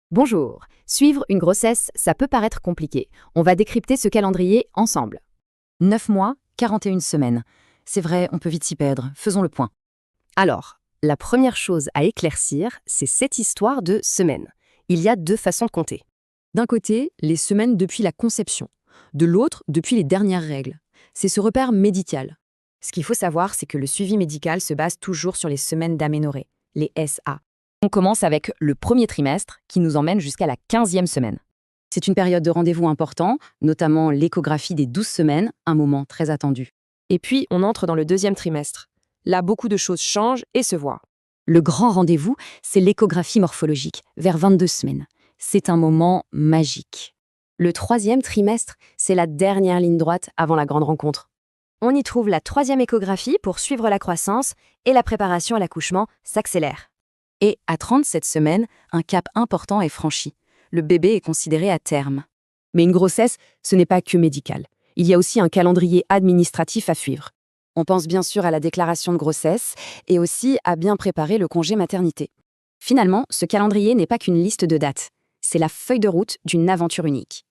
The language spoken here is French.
Bonjour. Suivre une grossesse, ça peut paraître compliqué. On va décrypter ce calendrier ensemble. 9 mois, 41 semaines. C'est vrai, on peut vite s'y perdre. Faisons le point. Alors, la première chose à éclaircir, c'est cette histoire de semaine. Il y a deux façons de compter. D'un côté, les semaines depuis la conception. De l'autre, depuis les dernières règles. C'est ce repère médical. Ce qu'il faut savoir, c'est que le suivi médical se base toujours sur les semaines d'aménorrhée, les SA. On commence avec le premier trimestre qui nous emmène jusqu'à la 15e semaine. C'est une période de rendez-vous important, notamment l'échographie des 12 semaines, un moment très attendu. Et puis, on entre dans le deuxième trimestre. Là, beaucoup de choses changent et se voient. Le grand rendez-vous, c'est l'échographie morphologique, vers 22 semaines. C'est un moment magique. Le troisième trimestre, c'est la dernière ligne droite avant la grande rencontre. On y trouve la troisième échographie pour suivre la croissance et la préparation à l'accouchement s'accélère. Et à 37 semaines, un cap important est franchi. Le bébé est considéré à terme. Mais une grossesse, ce n'est pas que médical. Il y a aussi un calendrier administratif à suivre. On pense bien sûr à la déclaration de grossesse et aussi à bien préparer le congé maternité. Finalement, ce calendrier n'est pas qu'une liste de dates. C'est la feuille de route d'une aventure unique.